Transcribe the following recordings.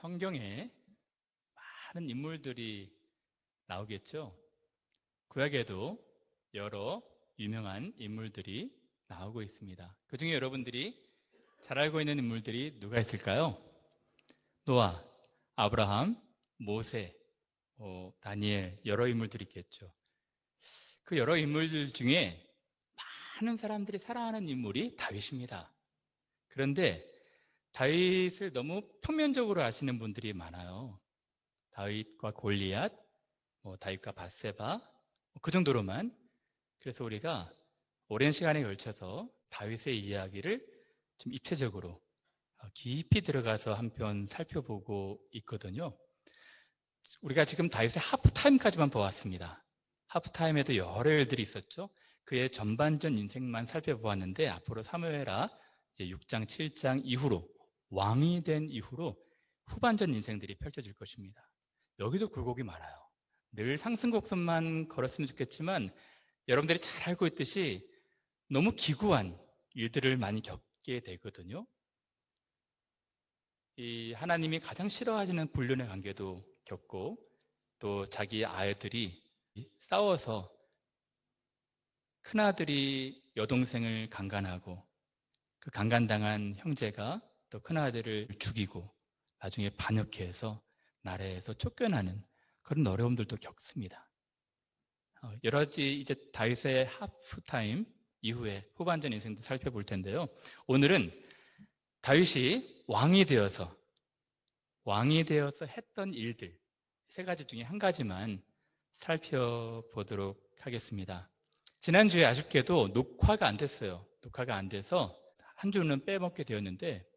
성경에 많은 인물들이 나오겠죠. 구약에도 여러 유명한 인물들이 나오고 있습니다. 그 중에 여러분들이 잘 알고 있는 인물들이 누가 있을까요? 노아, 아브라함, 모세, 다니엘, 여러 인물들이 있겠죠. 그 여러 인물들 중에 많은 사람들이 사랑하는 인물이 다윗입니다. 그런데 다윗을 너무 표면적으로 아시는 분들이 많아요. 다윗과 골리앗, 다윗과 밧세바, 그 정도로만. 그래서 우리가 오랜 시간에 걸쳐서 다윗의 이야기를 좀 입체적으로 깊이 들어가서 한편 살펴보고 있거든요. 우리가 지금 다윗의 하프타임까지만 보았습니다. 하프타임에도 여러 일들이 있었죠. 그의 전반전 인생만 살펴보았는데 앞으로 사무엘하 이제 6장, 7장 이후로 왕이 된 이후로 후반전 인생들이 펼쳐질 것입니다. 여기도 굴곡이 많아요. 늘 상승곡선만 걸었으면 좋겠지만 여러분들이 잘 알고 있듯이 너무 기구한 일들을 많이 겪게 되거든요. 이 하나님이 가장 싫어하시는 불륜의 관계도 겪고 또 자기 아이들이 싸워서 큰아들이 여동생을 강간하고 그 강간당한 형제가 또 큰아들을 죽이고 나중에 반역해서 나라에서 쫓겨나는 그런 어려움들도 겪습니다. 여러 가지 이제 다윗의 하프타임 이후에 후반전 인생도 살펴볼 텐데요. 오늘은 다윗이 왕이 되어서 했던 일들 세 가지 중에 한 가지만 살펴보도록 하겠습니다. 지난주에 아쉽게도 녹화가 안 됐어요. 녹화가 안 돼서 한 주는 빼먹게 되었는데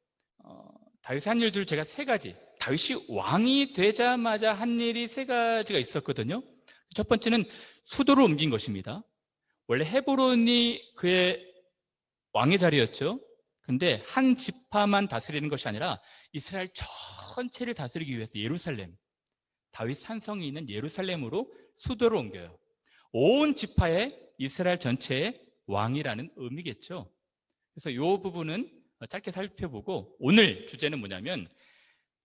다윗이 한 일들 제가 세 가지, 다윗이 왕이 되자마자 한 일이 세 가지가 있었거든요. 첫 번째는 수도를 옮긴 것입니다. 원래 헤브론이 그의 왕의 자리였죠. 근데 한 지파만 다스리는 것이 아니라 이스라엘 전체를 다스리기 위해서 예루살렘, 다윗 산성이 있는 예루살렘으로 수도를 옮겨요. 온 지파의 이스라엘 전체의 왕이라는 의미겠죠. 그래서 이 부분은 짧게 살펴보고 오늘 주제는 뭐냐면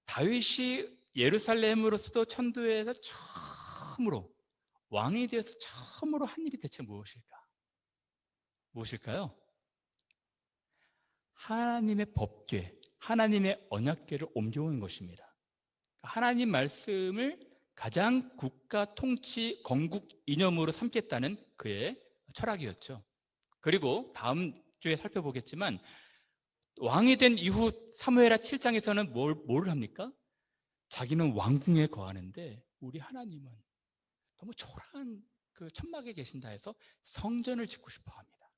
다윗이 예루살렘으로 수도 천도에서 처음으로 왕이 되어서 처음으로 한 일이 대체 무엇일까요? 하나님의 법궤, 하나님의 언약궤를 옮겨오는 것입니다. 하나님 말씀을 가장 국가 통치 건국 이념으로 삼겠다는 그의 철학이었죠. 그리고 다음 주에 살펴보겠지만 왕이 된 이후 사무엘하 7장에서는 뭘 합니까? 자기는 왕궁에 거하는데 우리 하나님은 너무 초라한 그 천막에 계신다 해서 성전을 짓고 싶어 합니다.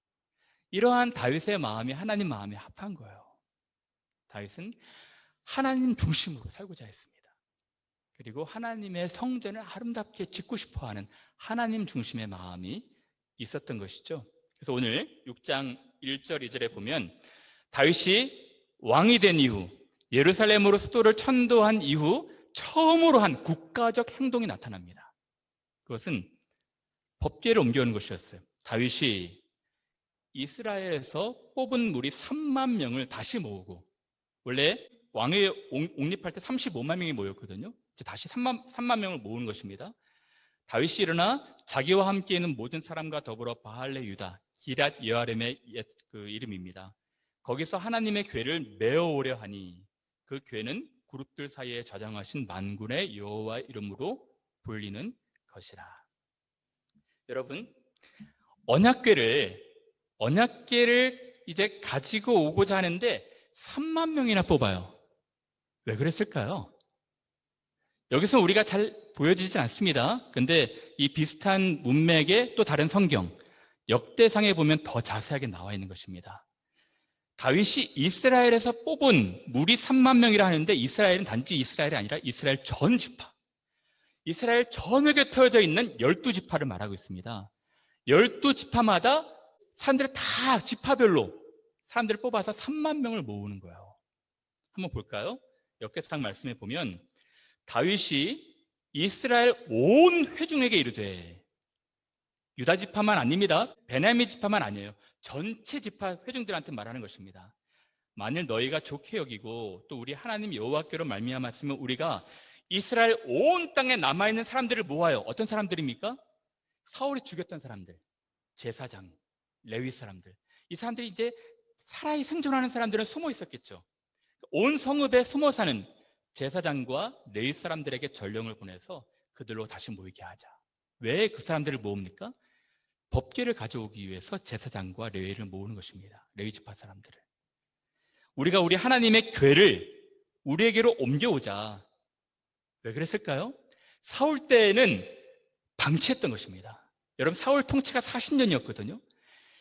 이러한 다윗의 마음이 하나님 마음에 합한 거예요. 다윗은 하나님 중심으로 살고자 했습니다. 그리고 하나님의 성전을 아름답게 짓고 싶어 하는 하나님 중심의 마음이 있었던 것이죠. 그래서 오늘 6장 1절 2절에 보면 다윗이 왕이 된 이후 예루살렘으로 수도를 천도한 이후 처음으로 한 국가적 행동이 나타납니다. 그것은 법궤를 옮겨오는 것이었어요. 다윗이 이스라엘에서 뽑은 무리 3만 명을 다시 모으고, 원래 왕이 옹립할 때 35만 명이 모였거든요. 이제 다시 3만 명을 모으는 것입니다. 다윗이 일어나 자기와 함께 있는 모든 사람과 더불어 바할레 유다, 기랏 여아림의 그 이름입니다. 거기서 하나님의 궤를 메어오려 하니 그 궤는 그룹들 사이에 좌정하신 만군의 여호와 이름으로 불리는 것이라. 여러분, 언약궤를 이제 가지고 오고자 하는데 3만 명이나 뽑아요. 왜 그랬을까요? 여기서 우리가 잘 보여지진 않습니다. 근데 이 비슷한 문맥의 또 다른 성경, 역대상에 보면 더 자세하게 나와 있는 것입니다. 다윗이 이스라엘에서 뽑은 무리 3만 명이라 하는데 이스라엘은 단지 이스라엘이 아니라 이스라엘 전 지파, 이스라엘 전역에 흩어져 있는 12지파를 말하고 있습니다. 12지파마다 사람들을 다 지파별로 사람들을 뽑아서 3만 명을 모으는 거예요. 한번 볼까요? 역대상 말씀에 보면 다윗이 이스라엘 온 회중에게 이르되, 유다 지파만 아닙니다. 베냐민 지파만 아니에요. 전체 지파 회중들한테 말하는 것입니다. 만일 너희가 좋게 여기고 또 우리 하나님 여호와께로 말미암았으면 우리가 이스라엘 온 땅에 남아있는 사람들을 모아요. 어떤 사람들입니까? 사울이 죽였던 사람들, 제사장, 레위 사람들. 이 사람들이 이제 살아이 생존하는 사람들은 숨어 있었겠죠. 온 성읍에 숨어 사는 제사장과 레위 사람들에게 전령을 보내서 그들로 다시 모이게 하자. 왜 그 사람들을 모읍니까? 법궤를 가져오기 위해서 제사장과 레위를 모으는 것입니다. 레위 지파 사람들을. 우리가 우리 하나님의 궤를 우리에게로 옮겨오자. 왜 그랬을까요? 사울 때에는 방치했던 것입니다. 여러분, 사울 통치가 40년이었거든요.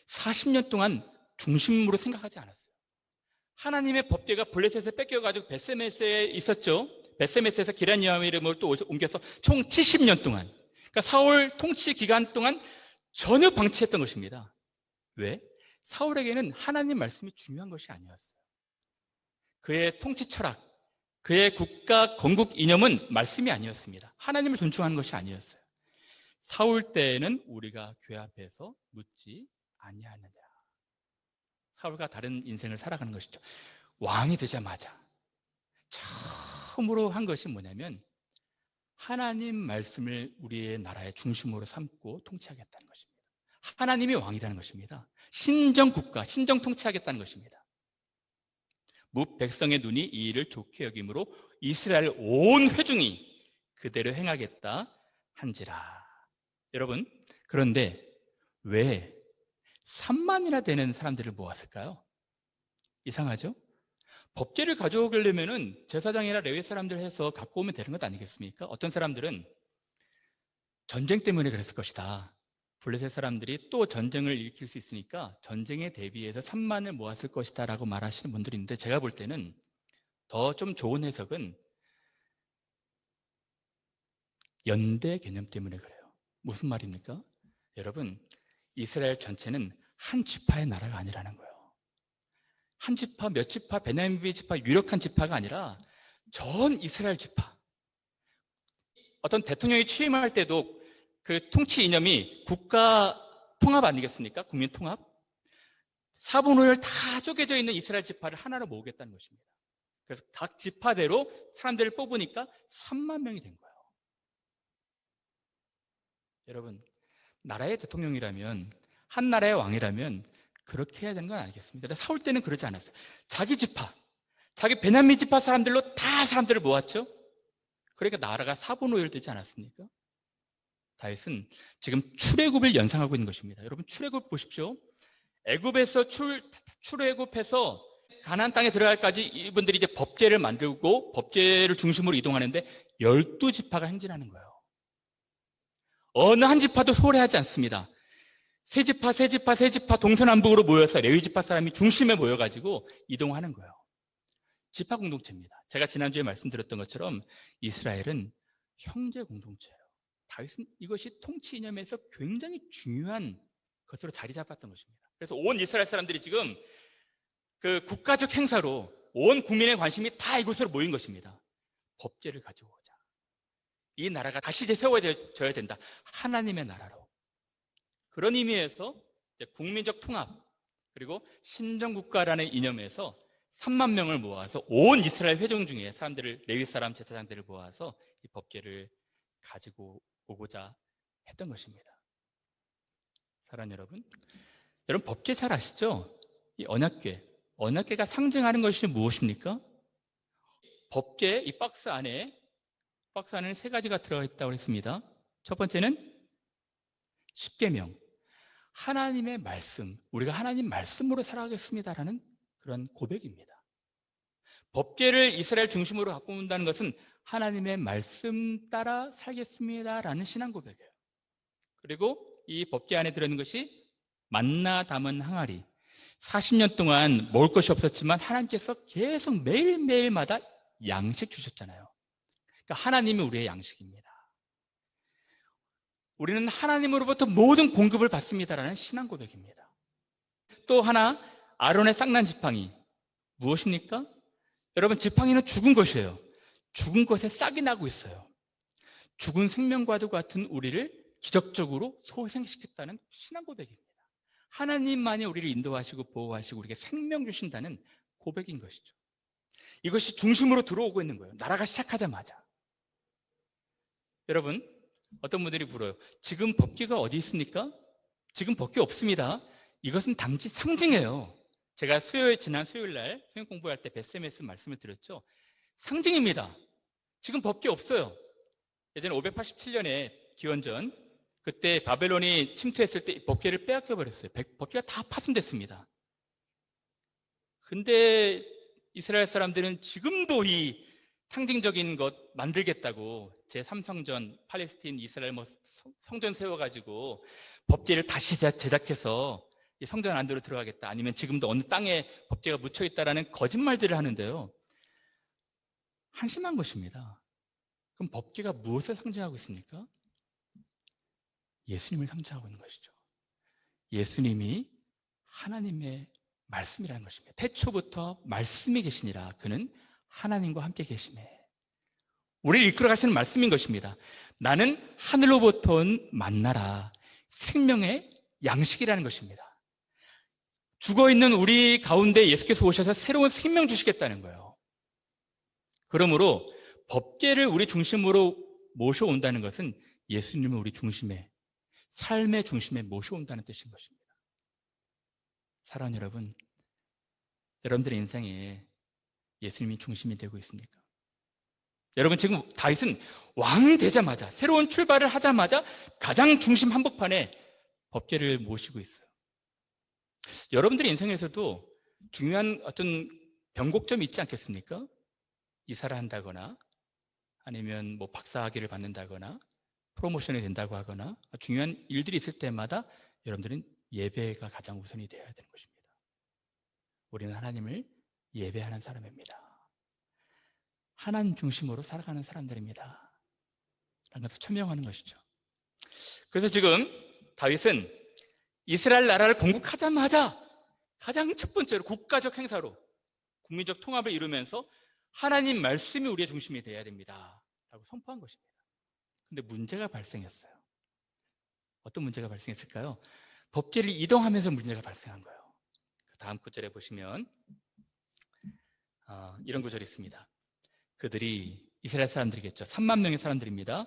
40년 동안 중심으로 생각하지 않았어요. 하나님의 법궤가 블레셋에 뺏겨가지고 벳세메스에 있었죠. 벳세메스에서 기란 여호와의 이름으로 또 옮겨서 총 70년 동안, 그러니까 사울 통치 기간 동안 전혀 방치했던 것입니다. 왜? 사울에게는 하나님 말씀이 중요한 것이 아니었어요. 그의 통치 철학, 그의 국가 건국 이념은 말씀이 아니었습니다. 하나님을 존중하는 것이 아니었어요. 사울 때에는 우리가 궤 앞에서 묻지 아니하느냐. 사울과 다른 인생을 살아가는 것이죠. 왕이 되자마자 처음으로 한 것이 뭐냐면 하나님 말씀을 우리의 나라의 중심으로 삼고 통치하겠다는 것입니다. 하나님이 왕이라는 것입니다. 신정국가, 신정통치하겠다는 것입니다. 뭇 백성의 눈이 이 일을 좋게 여김으로 이스라엘 온 회중이 그대로 행하겠다 한지라. 여러분, 그런데 왜 3만이나 되는 사람들을 모았을까요? 이상하죠? 법궤를 가져오려면은 제사장이나 레위 사람들 해서 갖고 오면 되는 것 아니겠습니까? 어떤 사람들은 전쟁 때문에 그랬을 것이다. 블레셋 사람들이 또 전쟁을 일으킬 수 있으니까 전쟁에 대비해서 3만을 모았을 것이다 라고 말하시는 분들이 있는데, 제가 볼 때는 더 좀 좋은 해석은 연대 개념 때문에 그래요. 무슨 말입니까? 여러분, 이스라엘 전체는 한 지파의 나라가 아니라는 거예요. 한 지파, 몇 지파, 베냐민 지파, 유력한 지파가 아니라 전 이스라엘 지파. 어떤 대통령이 취임할 때도 그 통치 이념이 국가 통합 아니겠습니까? 국민 통합. 4분의 5를 다 쪼개져 있는 이스라엘 지파를 하나로 모으겠다는 것입니다. 그래서 각 지파대로 사람들을 뽑으니까 3만 명이 된 거예요. 여러분, 나라의 대통령이라면, 한 나라의 왕이라면 그렇게 해야 되는 건 아니겠습니까? 사울 때는 그러지 않았어요. 자기 지파, 자기 베냐민 지파 사람들로 다 사람들을 모았죠. 그러니까 나라가 4분의 5를 되지 않았습니까? 다윗은 지금 출애굽을 연상하고 있는 것입니다. 여러분, 출애굽 보십시오. 애굽에서 출애굽해서 가나안 땅에 들어갈까지 이분들이 이제 법궤를 만들고 법궤를 중심으로 이동하는데 12지파가 행진하는 거예요. 어느 한 지파도 소홀해하지 않습니다. 세 지파 동서남북으로 모여서 레위 지파 사람이 중심에 모여가지고 이동하는 거예요. 지파 공동체입니다. 제가 지난주에 말씀드렸던 것처럼 이스라엘은 형제 공동체예요. 다윗은 이것이 통치 이념에서 굉장히 중요한 것으로 자리 잡았던 것입니다. 그래서 온 이스라엘 사람들이 지금 그 국가적 행사로 온 국민의 관심이 다 이곳으로 모인 것입니다. 법궤를 가져오자. 이 나라가 다시 이제 세워져야 된다. 하나님의 나라로. 그런 의미에서 이제 국민적 통합, 그리고 신정국가라는 이념에서 3만 명을 모아서 온 이스라엘 회중 중에 사람들을, 레위 사람, 제사장들을 모아서 이 법궤를 가지고 오고자 했던 것입니다. 사랑하는 여러분, 여러분 법궤 잘 아시죠? 이 언약궤가 상징하는 것이 무엇입니까? 법궤 이 박스 안에는 세 가지가 들어가 있다고 했습니다. 첫 번째는 십계명, 하나님의 말씀, 우리가 하나님 말씀으로 살아가겠습니다라는 그런 고백입니다. 법궤를 이스라엘 중심으로 갖고 온다는 것은 하나님의 말씀 따라 살겠습니다라는 신앙 고백이에요. 그리고 이 법궤 안에 들어있는 것이 만나 담은 항아리. 40년 동안 먹을 것이 없었지만 하나님께서 계속 매일매일마다 양식 주셨잖아요. 그러니까 하나님이 우리의 양식입니다. 우리는 하나님으로부터 모든 공급을 받습니다라는 신앙 고백입니다. 또 하나, 아론의 쌍난 지팡이. 무엇입니까? 여러분, 지팡이는 죽은 것이에요. 죽은 것에 싹이 나고 있어요. 죽은 생명과도 같은 우리를 기적적으로 소생시켰다는 신앙 고백입니다. 하나님만이 우리를 인도하시고 보호하시고 우리에게 생명 주신다는 고백인 것이죠. 이것이 중심으로 들어오고 있는 거예요. 나라가 시작하자마자. 여러분, 어떤 분들이 물어요. 지금 법궤가 어디 있습니까? 지금 법궤 없습니다. 이것은 단지 상징이에요. 제가 지난 수요일 날 성경 공부할 때 베스메스 말씀을 드렸죠. 상징입니다. 지금 법궤 없어요. 예전에 587년에 기원전, 그때 바벨론이 침투했을 때 법궤를 빼앗겨 버렸어요. 법궤가 다 파손됐습니다. 근데 이스라엘 사람들은 지금도 이 상징적인 것 만들겠다고 제3성전, 팔레스틴, 이스라엘 성전 세워가지고 법궤를 다시 제작해서 이 성전 안으로 들어가겠다. 아니면 지금도 어느 땅에 법궤가 묻혀있다라는 거짓말들을 하는데요. 한심한 것입니다. 그럼 법궤가 무엇을 상징하고 있습니까? 예수님을 상징하고 있는 것이죠. 예수님이 하나님의 말씀이라는 것입니다. 태초부터 말씀이 계시니라. 그는 하나님과 함께 계시매. 우리를 이끌어 가시는 말씀인 것입니다. 나는 하늘로부터 온 만나라. 생명의 양식이라는 것입니다. 죽어있는 우리 가운데 예수께서 오셔서 새로운 생명 주시겠다는 거예요. 그러므로 법궤를 우리 중심으로 모셔온다는 것은 예수님을 우리 중심에, 삶의 중심에 모셔온다는 뜻인 것입니다. 사랑하는 여러분, 여러분들의 인생에 예수님이 중심이 되고 있습니까? 여러분, 지금 다윗은 왕이 되자마자, 새로운 출발을 하자마자 가장 중심 한복판에 법궤를 모시고 있어요. 여러분들의 인생에서도 중요한 어떤 변곡점이 있지 않겠습니까? 이사를 한다거나 아니면 박사학위를 받는다거나 프로모션이 된다고 하거나 중요한 일들이 있을 때마다 여러분들은 예배가 가장 우선이 되어야 되는 것입니다. 우리는 하나님을 예배하는 사람입니다. 하나님 중심으로 살아가는 사람들입니다. 라는 것을 천명하는 것이죠. 그래서 지금 다윗은 이스라엘 나라를 건국하자마자 가장 첫 번째로 국가적 행사로 국민적 통합을 이루면서 하나님 말씀이 우리의 중심이 되어야 됩니다. 라고 선포한 것입니다. 근데 문제가 발생했어요. 어떤 문제가 발생했을까요? 법궤를 이동하면서 문제가 발생한 거예요. 다음 구절에 보시면 이런 구절이 있습니다. 그들이 이스라엘 사람들이겠죠. 3만 명의 사람들입니다.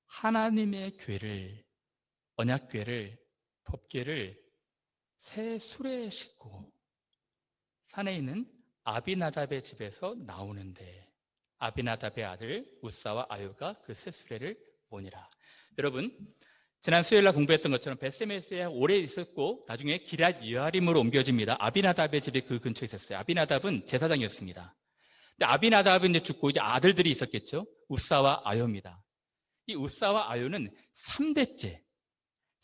하나님의 궤를, 언약궤를, 법궤를 새 수레에 싣고 산에 있는 아비나답의 집에서 나오는데 아비나답의 아들 우사와 아유가 그 새 수레를 보니라. 여러분, 지난 수요일날 공부했던 것처럼 베스메스에 오래 있었고 나중에 기럇 여아림으로 옮겨집니다. 아비나답의 집이 그 근처에 있었어요. 아비나답은 제사장이었습니다. 근데 아비나답은 이제 죽고 이제 아들들이 있었겠죠. 우사와 아유입니다. 이 우사와 아유는 3대째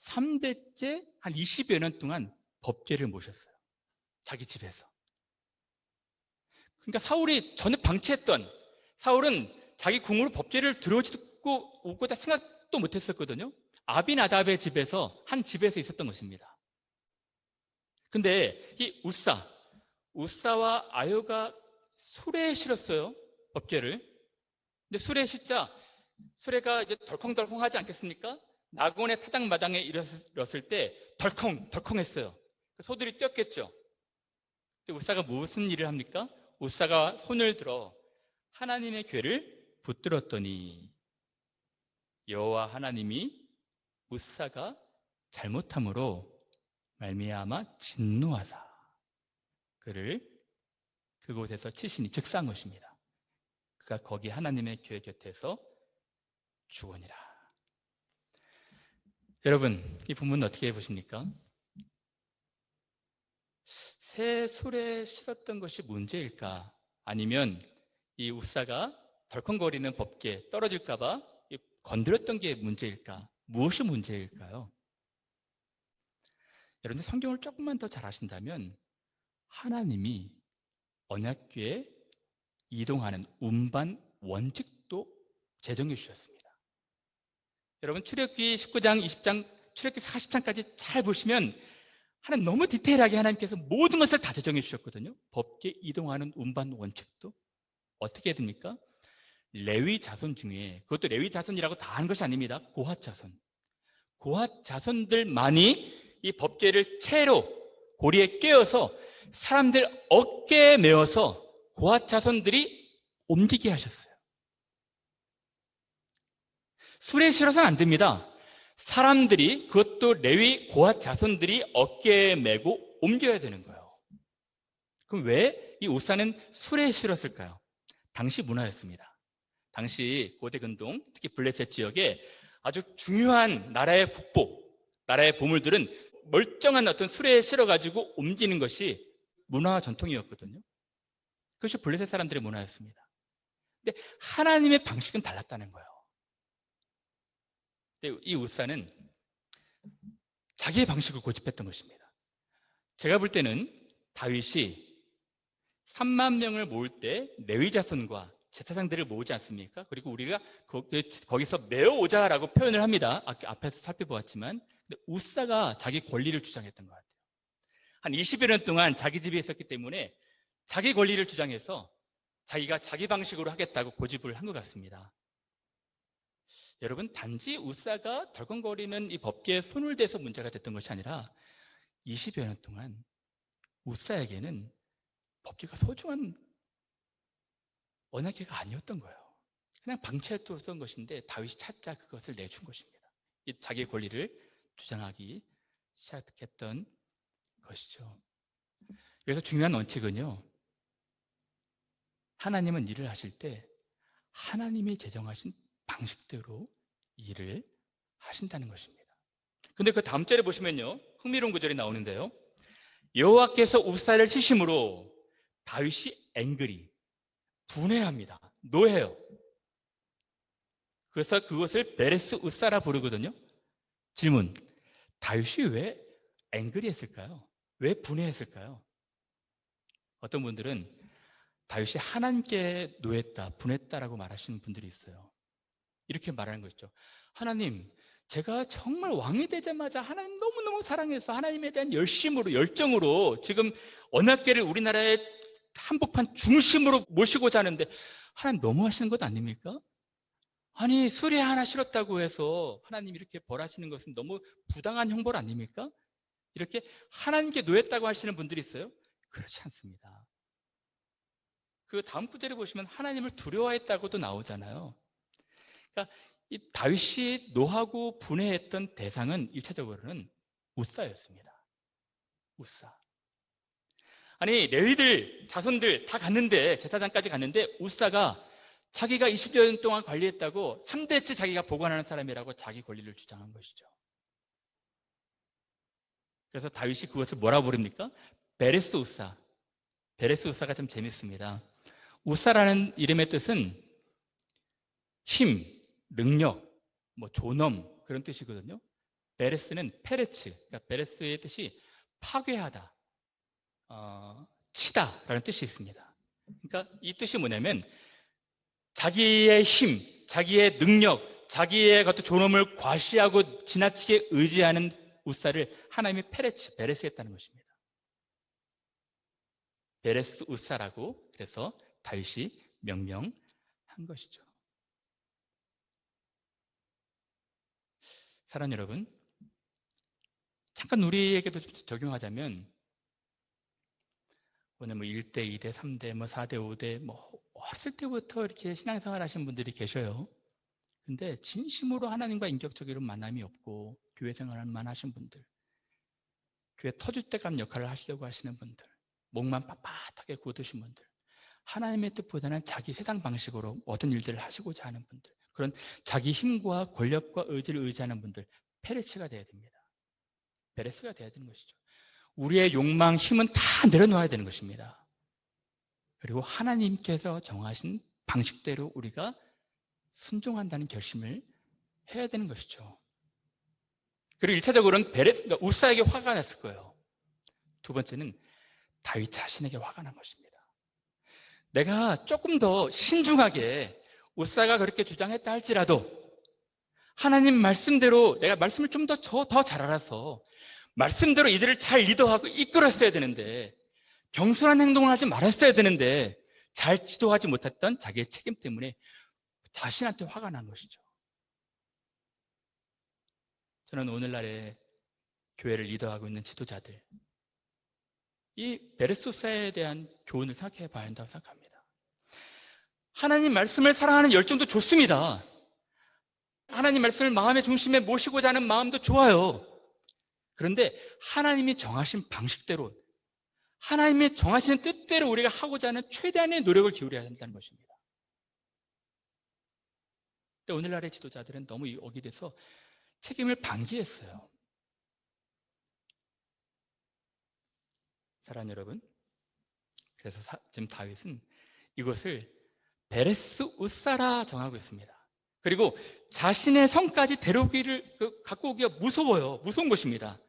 한 20여 년 동안 법궤를 모셨어요. 자기 집에서. 그러니까 사울이 전혀 방치했던, 사울은 자기 궁으로 법궤를 들어오고자 생각도 못했었거든요. 아비나답의 집에서, 한 집에서 있었던 것입니다. 근데 이 우사와 아유가 수레에 실었어요, 법궤를. 근데 수레에 실자 수레가 이제 덜컹덜컹하지 않겠습니까? 낙원의 타작마당에 이르렀을 때 덜컹덜컹했어요. 소들이 뛰었겠죠. 근데 우사가 무슨 일을 합니까? 우사가 손을 들어 하나님의 궤를 붙들었더니 여호와 하나님이 우사가 잘못함으로 말미암아 진노하사 그를 그곳에서 치시니 즉사한 것입니다. 그가 거기 하나님의 궤 곁에서 죽으니라. 여러분, 이 본문은 어떻게 보십니까? 새 수레에 실었던 것이 문제일까? 아니면 이 우사가 덜컹거리는 법궤 떨어질까 봐 건드렸던 게 문제일까? 무엇이 문제일까요? 여러분들 성경을 조금만 더 잘 아신다면 하나님이 언약궤에 이동하는 운반 원칙도 제정해 주셨습니다. 여러분, 출애굽기 19장, 20장, 출애굽기 40장까지 잘 보시면 하나님 너무 디테일하게 하나님께서 모든 것을 다 제정해 주셨거든요. 법궤 이동하는 운반 원칙도 어떻게 해야 됩니까? 레위 자손 중에, 그것도 레위 자손이라고 다 하는 것이 아닙니다. 고핫 자손. 고핫 자손들만이 이 법궤를 채로 고리에 꿰어서 사람들 어깨에 메어서 고핫 자손들이 옮기게 하셨어요. 술에 실어서는 안 됩니다. 사람들이, 그것도 레위 고핫 자손들이 어깨에 메고 옮겨야 되는 거예요. 그럼 왜 이 우사는 술에 실었을까요? 당시 문화였습니다. 당시 고대 근동, 특히 블레셋 지역에 아주 중요한 나라의 국보, 나라의 보물들은 멀쩡한 어떤 수레에 실어가지고 옮기는 것이 문화 전통이었거든요. 그것이 블레셋 사람들의 문화였습니다. 근데 하나님의 방식은 달랐다는 거예요. 근데 이 우사는 자기의 방식을 고집했던 것입니다. 제가 볼 때는 다윗이 3만 명을 모을 때 레위 자손과 제사장들을 모으지 않습니까? 그리고 우리가 거기서 메어오자라고 표현을 합니다. 앞에서 살펴보았지만, 근데 우사가 자기 권리를 주장했던 것 같아요. 한 20여 년 동안 자기 집에 있었기 때문에 자기 권리를 주장해서 자기가 자기 방식으로 하겠다고 고집을 한 것 같습니다. 여러분, 단지 우사가 덜컹거리는 이 법계에 손을 대서 문제가 됐던 것이 아니라 20여 년 동안 우사에게는 법계가 소중한 언약궤가 아니었던 거예요. 그냥 방치했던 것인데 다윗이 찾자 그것을 내준 것입니다. 자기의 권리를 주장하기 시작했던 것이죠. 그래서 중요한 원칙은요, 하나님은 일을 하실 때 하나님이 제정하신 방식대로 일을 하신다는 것입니다. 근데 그 다음 절에 보시면요, 흥미로운 구절이 나오는데요, 여호와께서 우사를 치심으로 다윗이 앵그리, 분해합니다. 노해요. 그래서 그것을 베레스 우사라 부르거든요. 질문, 다윗이 왜 앵그리했을까요? 왜 분해했을까요? 어떤 분들은 다윗이 하나님께 노했다, 분했다라고 말하시는 분들이 있어요. 이렇게 말하는 것이죠. 하나님, 제가 정말 왕이 되자마자 하나님 너무너무 사랑해서 하나님에 대한 열심으로, 열정으로 지금 언약궤를 우리나라의 한복판 중심으로 모시고자 하는데 하나님 너무하시는 것 아닙니까? 아니, 수레 하나 실었다고 해서 하나님 이렇게 벌하시는 것은 너무 부당한 형벌 아닙니까? 이렇게 하나님께 노했다고 하시는 분들이 있어요? 그렇지 않습니다. 그 다음 구절에 보시면 하나님을 두려워했다고도 나오잖아요. 그러니까 이 다윗이 노하고 분해했던 대상은 1차적으로는 우사였습니다. 우사. 아니, 레위들, 자손들 다 갔는데, 제사장까지 갔는데 우사가 자기가 20여 년 동안 관리했다고 3대째 자기가 보관하는 사람이라고 자기 권리를 주장한 것이죠. 그래서 다윗이 그것을 뭐라 부릅니까? 베레스 우사. 베레스 우사가 좀 재밌습니다. 우사라는 이름의 뜻은 힘, 능력, 존엄 그런 뜻이거든요. 베레스는 페레츠, 그러니까 베레스의 뜻이 파괴하다, 치다라는 뜻이 있습니다. 그러니까 이 뜻이 뭐냐면 자기의 힘, 자기의 능력, 자기의 어떤 존엄을 과시하고 지나치게 의지하는 우사를 하나님이 페레츠, 베레스 했다는 것입니다. 베레스 우사라고 그래서 다윗이 명명한 것이죠. 사랑하는 여러분, 잠깐 우리에게도 적용하자면 오늘 1대, 2대, 3대, 4대, 5대 어렸을 때부터 이렇게 신앙생활 하신 분들이 계셔요. 근데 진심으로 하나님과 인격적으로 만남이 없고 교회 생활만 하신 분들, 교회 터줏대감 역할을 하시려고 하시는 분들, 목만 빳빳하게 굳으신 분들, 하나님의 뜻보다는 자기 세상 방식으로 모든 일들을 하시고자 하는 분들, 그런 자기 힘과 권력과 의지를 의지하는 분들, 페레츠가 돼야 됩니다. 베레스가 돼야 되는 것이죠. 우리의 욕망, 힘은 다 내려놓아야 되는 것입니다. 그리고 하나님께서 정하신 방식대로 우리가 순종한다는 결심을 해야 되는 것이죠. 그리고 1차적으로는 그러니까 우사에게 화가 났을 거예요. 두 번째는 다윗 자신에게 화가 난 것입니다. 내가 조금 더 신중하게 우사가 그렇게 주장했다 할지라도 하나님 말씀대로 내가 말씀을 좀 더 잘 알아서 말씀대로 이들을 잘 리더하고 이끌었어야 되는데, 경솔한 행동을 하지 말았어야 되는데 잘 지도하지 못했던 자기의 책임 때문에 자신한테 화가 난 것이죠. 저는 오늘날의 교회를 리더하고 있는 지도자들, 이 베레소사에 대한 교훈을 생각해 봐야 한다고 생각합니다. 하나님 말씀을 사랑하는 열정도 좋습니다. 하나님 말씀을 마음의 중심에 모시고자 하는 마음도 좋아요. 그런데 하나님이 정하신 방식대로, 하나님이 정하시는 뜻대로 우리가 하고자 하는 최대한의 노력을 기울여야 한다는 것입니다. 근데 오늘날의 지도자들은 너무 여기에 대해서 책임을 방기했어요. 사랑하는 여러분, 그래서 지금 다윗은 이것을 베레스 우사라 정하고 있습니다. 그리고 자신의 성까지 데려오기를 갖고 오기가 무서워요. 무서운 것입니다.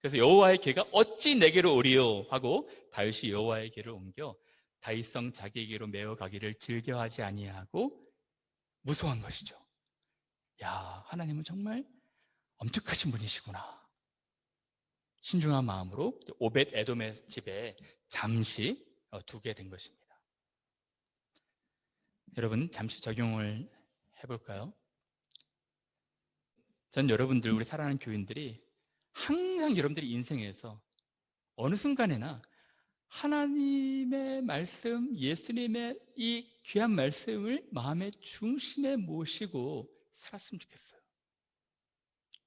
그래서 여호와의 궤가 어찌 내게로 오리요 하고 다윗이 여호와의 궤를 옮겨 다윗성 자기에게로 메어 가기를 즐겨하지 아니하고 무서워한 것이죠. 야, 하나님은 정말 엄격하신 분이시구나. 신중한 마음으로 오벳 에돔의 집에 잠시 두게 된 것입니다. 여러분, 잠시 적용을 해볼까요? 전 여러분들, 우리 사랑하는 교인들이 항상 여러분들이 인생에서 어느 순간에나 하나님의 말씀, 예수님의 이 귀한 말씀을 마음의 중심에 모시고 살았으면 좋겠어요.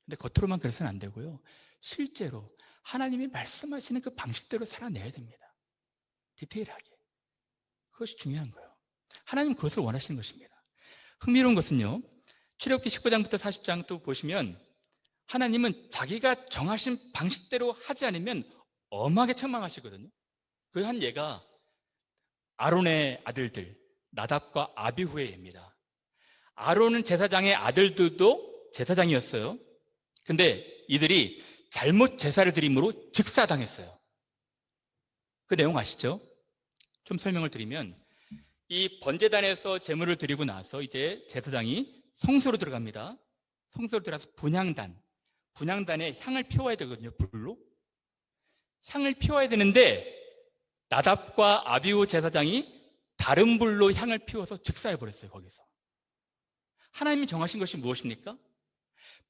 근데 겉으로만 그래서는 안 되고요. 실제로 하나님이 말씀하시는 그 방식대로 살아내야 됩니다. 디테일하게. 그것이 중요한 거예요. 하나님 그것을 원하시는 것입니다. 흥미로운 것은요, 출애굽기 19장부터 40장 또 보시면 하나님은 자기가 정하신 방식대로 하지 않으면 엄하게 책망하시거든요. 그 한 예가 아론의 아들들 나답과 아비후의 예입니다. 아론은 제사장의 아들들도 제사장이었어요. 근데 이들이 잘못 제사를 드림으로 즉사당했어요. 그 내용 아시죠? 좀 설명을 드리면, 이 번제단에서 제물을 드리고 나서 이제 제사장이 성소로 들어갑니다. 성소로 들어가서 분향단에 향을 피워야 되거든요. 불로 향을 피워야 되는데 나답과 아비후 제사장이 다른 불로 향을 피워서 즉사해 버렸어요. 거기서 하나님이 정하신 것이 무엇입니까?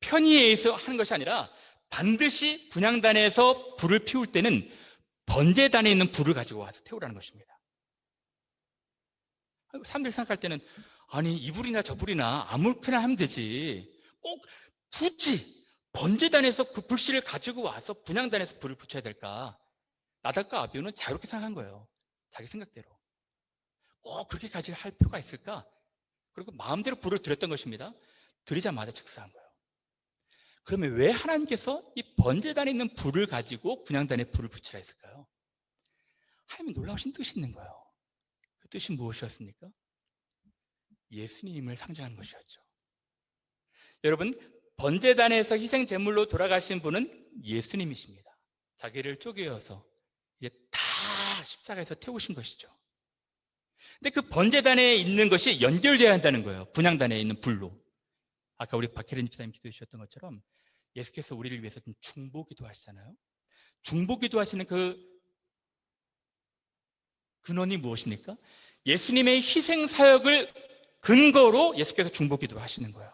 편의에 의해서 하는 것이 아니라 반드시 분향단에서 불을 피울 때는 번제단에 있는 불을 가지고 와서 태우라는 것입니다. 사람들이 생각할 때는 아니, 이 불이나 저 불이나 아무렇게나 하면 되지, 꼭 굳이 번제단에서 그 불씨를 가지고 와서 분향단에서 불을 붙여야 될까? 나답과 아비후는 자유롭게 생각한 거예요. 자기 생각대로. 꼭 그렇게까지 할 필요가 있을까? 그리고 마음대로 불을 들였던 것입니다. 들이자마자 즉사한 거예요. 그러면 왜 하나님께서 이 번제단에 있는 불을 가지고 분향단에 불을 붙이라 했을까요? 하나님이 놀라우신 뜻이 있는 거예요. 그 뜻이 무엇이었습니까? 예수님을 상징하는 것이었죠. 여러분, 번제단에서 희생 제물로 돌아가신 분은 예수님이십니다. 자기를 쪼개어서 이제 다 십자가에서 태우신 것이죠. 근데 그 번제단에 있는 것이 연결되어야 한다는 거예요. 분향단에 있는 불로. 아까 우리 박혜린 집사님 기도해 주셨던 것처럼 예수께서 우리를 위해서 중보기도 하시잖아요. 중보기도 하시는 그 근원이 무엇입니까? 예수님의 희생 사역을 근거로 예수께서 중보기도 하시는 거예요.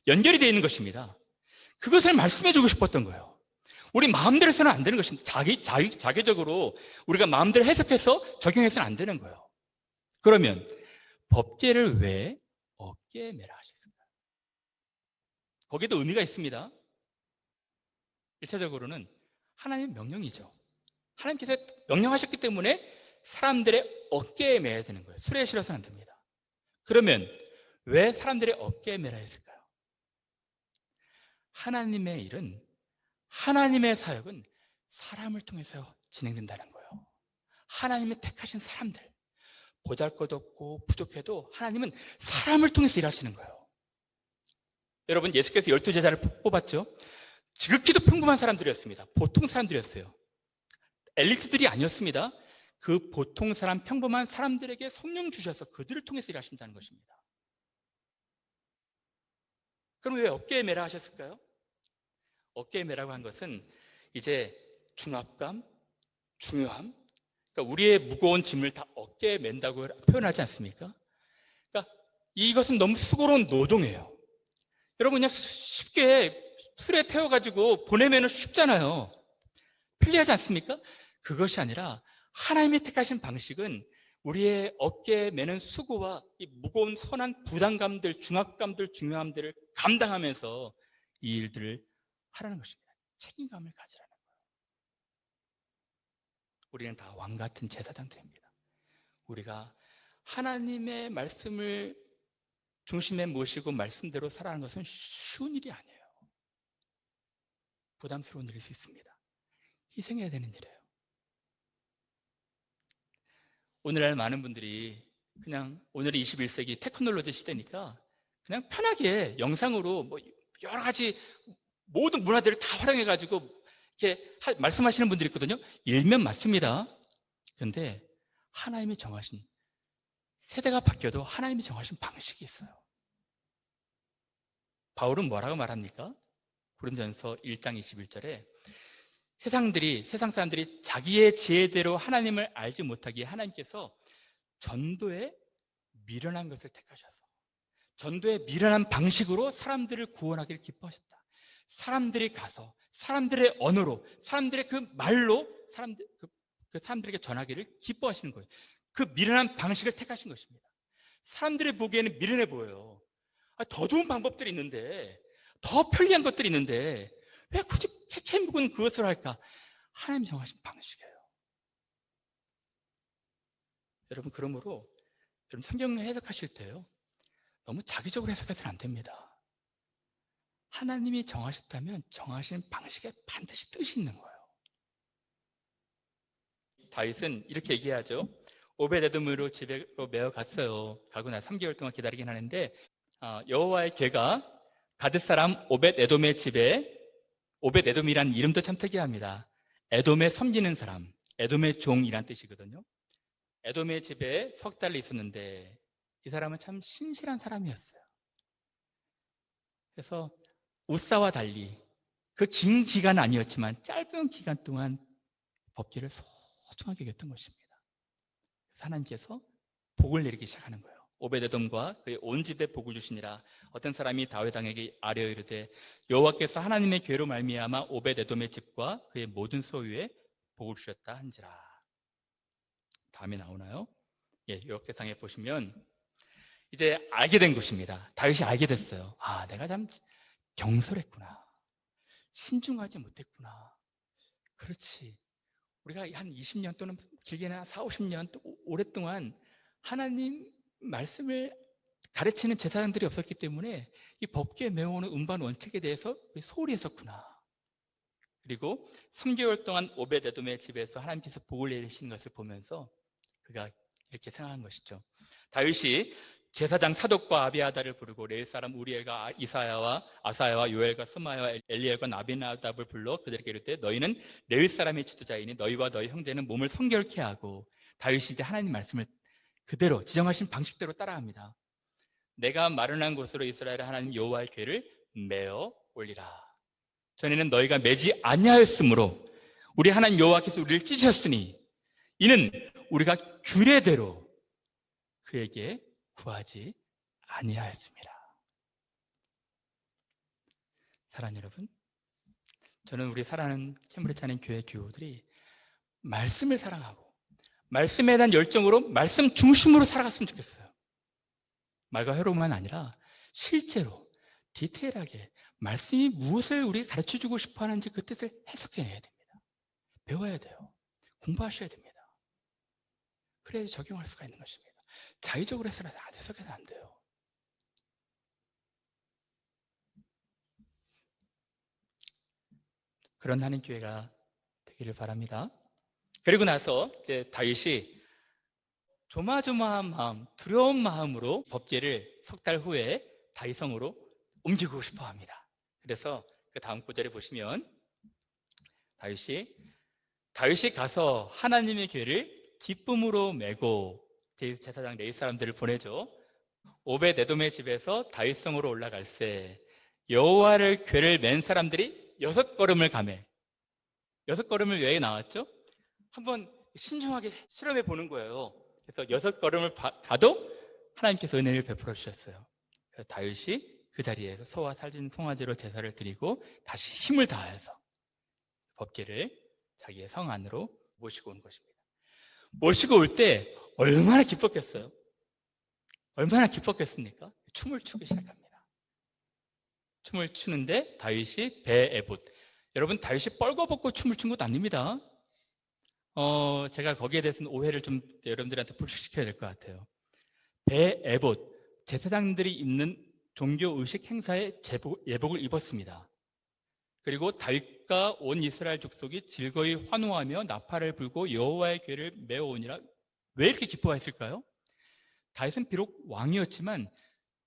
연결이 되어 있는 것입니다. 그것을 말씀해 주고 싶었던 거예요. 우리 마음대로 해서는 안 되는 것입니다. 자기적으로 우리가 마음대로 해석해서 적용해서는 안 되는 거예요. 그러면 법궤를 왜 어깨에 매라 하셨을까요? 거기도 의미가 있습니다. 1차적으로는 하나님의 명령이죠. 하나님께서 명령하셨기 때문에 사람들의 어깨에 매야 되는 거예요. 수레에 실어서는 안 됩니다. 그러면 왜 사람들의 어깨에 매라 했을까요? 하나님의 일은, 하나님의 사역은 사람을 통해서 진행된다는 거예요. 하나님이 택하신 사람들, 보잘것없고 부족해도 하나님은 사람을 통해서 일하시는 거예요. 여러분, 예수께서 12제자를 뽑았죠. 지극히도 평범한 사람들이었습니다. 보통 사람들이었어요. 엘리트들이 아니었습니다. 그 보통 사람, 평범한 사람들에게 성령 주셔서 그들을 통해서 일하신다는 것입니다. 그럼 왜 어깨에 매라 하셨을까요? 어깨에 매라고 한 것은 이제 중압감, 중요함, 그러니까 우리의 무거운 짐을 다 어깨에 맨다고 표현하지 않습니까? 그러니까 이것은 너무 수고로운 노동이에요. 여러분, 그냥 쉽게 술에 태워가지고 보내면 쉽잖아요. 편리하지 않습니까? 그것이 아니라 하나님이 택하신 방식은 우리의 어깨에 매는 수고와 이 무거운 선한 부담감들, 중압감들, 중요함들을 감당하면서 이 일들을 하라는 것입니다. 책임감을 가지라는 거예요. 우리는 다 왕 같은 제사장들입니다. 우리가 하나님의 말씀을 중심에 모시고 말씀대로 살아가는 것은 쉬운 일이 아니에요. 부담스러운 일일 수 있습니다. 희생해야 되는 일이에요. 오늘날 많은 분들이 그냥 오늘이 21세기 테크놀로지 시대니까 그냥 편하게 영상으로 뭐 여러 가지 모든 문화들을 다 활용해가지고 이렇게 말씀하시는 분들이 있거든요. 일면 맞습니다. 그런데 하나님이 정하신, 세대가 바뀌어도 하나님이 정하신 방식이 있어요. 바울은 뭐라고 말합니까? 고린도전서 1장 21절에 세상 사람들이 자기의 지혜대로 하나님을 알지 못하기에 하나님께서 전도에 미련한 것을 택하셔서 전도의 미련한 방식으로 사람들을 구원하기를 기뻐하셨다. 사람들이 가서 사람들의 언어로, 사람들의 그 말로 그 사람들에게 전하기를 기뻐하시는 거예요. 그 미련한 방식을 택하신 것입니다. 사람들이 보기에는 미련해 보여요. 더 좋은 방법들이 있는데, 더 편리한 것들이 있는데 왜 굳이 캐캐 묵은 그것을 할까? 하나님 정하신 방식이에요. 여러분, 그러므로 여러분 성경을 해석하실 때요, 너무 자기적으로 해석해서는 안 됩니다. 하나님이 정하셨다면 정하신 방식에 반드시 뜻이 있는 거예요. 다윗은 이렇게 얘기하죠. 오벳에돔으로 집으로 메어 갔어요. 가고 나 3개월 동안 기다리긴 하는데 여호와의 궤가 가드 사람 오벳에돔의 집에, 오벳에돔이라는 이름도 참 특이합니다. 에돔에 섬기는 사람, 에돔의 종이란 뜻이거든요. 에돔의 집에 석 달이 있었는데 이 사람은 참 신실한 사람이었어요. 그래서 우사와 달리 그 긴 기간은 아니었지만 짧은 기간 동안 법궤를 소중하게 여겼던 것입니다. 그래서 하나님께서 복을 내리기 시작하는 거예요. 오벳에돔과 그의 온 집에 복을 주시니라. 어떤 사람이 다윗 왕에게 아뢰어 이르되 여호와께서 하나님의 궤로 말미암아 오벳에돔의 집과 그의 모든 소유에 복을 주셨다 한지라. 다음에 나오나요? 예, 여호와께상에 보시면 이제 알게 된 것입니다. 다윗이 알게 됐어요. 내가 참 경솔했구나. 신중하지 못했구나. 그렇지. 우리가 한 20년 또는 길게는 한 4, 50년 또 오랫동안 하나님 말씀을 가르치는 제사장들이 없었기 때문에 이 법궤에 메어오는 음반 원칙에 대해서 소홀히 했었구나. 그리고 3개월 동안 오벳에돔의 집에서 하나님께서 복을 내리신 것을 보면서 그가 이렇게 생각한 것이죠. 다윗이 제사장 사독과 아비아다를 부르고 레위 사람 우리엘과 이사야와 아사야와 요엘과 스마야와 엘리엘과 나비나답을 불러 그들에게 이르되 너희는 레위 사람의 지도자이니 너희와 너희 형제는 몸을 성결케 하고. 다윗이 이제 하나님 말씀을 그대로 지정하신 방식대로 따라합니다. 내가 마련한 곳으로 이스라엘의 하나님 여호와의 궤를 메어 올리라. 전에는 너희가 매지 아니하였으므로 우리 하나님 여호와께서 우리를 찢으셨으니 이는 우리가 규례대로 그에게 구하지 아니하였습니다. 사랑하는 여러분, 저는 우리 사랑하는 캠브리지 하나님 교회 교우들이 말씀을 사랑하고 말씀에 대한 열정으로 말씀 중심으로 살아갔으면 좋겠어요. 말과 회로만 아니라 실제로 디테일하게 말씀이 무엇을 우리에게 가르쳐주고 싶어 하는지 그 뜻을 해석해내야 됩니다. 배워야 돼요. 공부하셔야 됩니다. 그래야 적용할 수가 있는 것입니다. 자의적으로 해석해서는 안 돼요. 그런 하나님 교회가 되기를 바랍니다. 그리고 나서 이제 다윗이 조마조마한 마음, 두려운 마음으로 법궤를 석 달 후에 다윗성으로 옮기고 싶어 합니다. 그래서 그 다음 구절에 보시면 다윗이 가서 하나님의 궤를 기쁨으로 메고 제사장 레위 사람들을 보내죠. 오벳에돔의 집에서 다윗성으로 올라갈새 여호와를 궤를 맨 사람들이 6걸음을 가매. 6걸음을 왜 나왔죠? 한번 신중하게 실험해 보는 거예요. 그래서 6걸음을 가도 하나님께서 은혜를 베풀어 주셨어요. 그래서 다윗이 그 자리에서 소와 살진 송아지로 제사를 드리고 다시 힘을 다해서 법궤를 자기의 성 안으로 모시고 온 것입니다. 모시고 올 때 얼마나 기뻤겠어요? 얼마나 기뻤겠습니까? 춤을 추기 시작합니다. 춤을 추는데 다윗이 베에봇. 여러분, 다윗이 뻘거벗고 춤을 춘 것도 아닙니다. 제가 거기에 대해서는 오해를 좀 여러분들한테 불식시켜야 될 것 같아요. 베에봇, 제사장들이 입는 종교의식 행사의 예복을 입었습니다. 그리고 다윗과 온 이스라엘 족속이 즐거이 환호하며 나팔을 불고 여호와의 궤를 메어오니라. 왜 이렇게 기뻐했을까요? 다윗은 비록 왕이었지만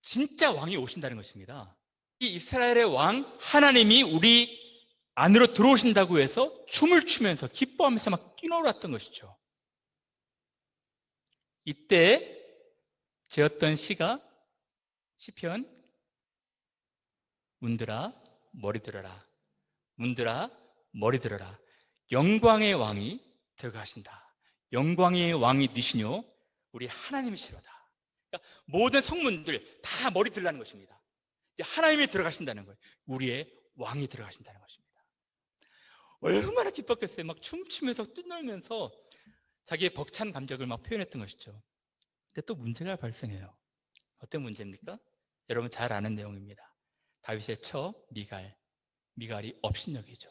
진짜 왕이 오신다는 것입니다. 이 이스라엘의 왕 하나님이 우리 안으로 들어오신다고 해서 춤을 추면서 기뻐하면서 막 뛰놀았던 것이죠. 이때 지었던 시가 시편, 문들아 머리 들어라, 문들아 머리 들어라, 영광의 왕이 들어가신다. 영광의 왕이 니시뇨 우리 하나님이시로다. 그러니까 모든 성문들 다 머리 들라는 것입니다. 이제 하나님이 들어가신다는 거예요. 우리의 왕이 들어가신다는 것입니다. 얼마나 기뻤겠어요. 막 춤추면서 뛰놀면서 자기의 벅찬 감정을 막 표현했던 것이죠. 근데 또 문제가 발생해요. 어떤 문제입니까? 여러분 잘 아는 내용입니다. 다윗의 처 미갈이 업신여기죠.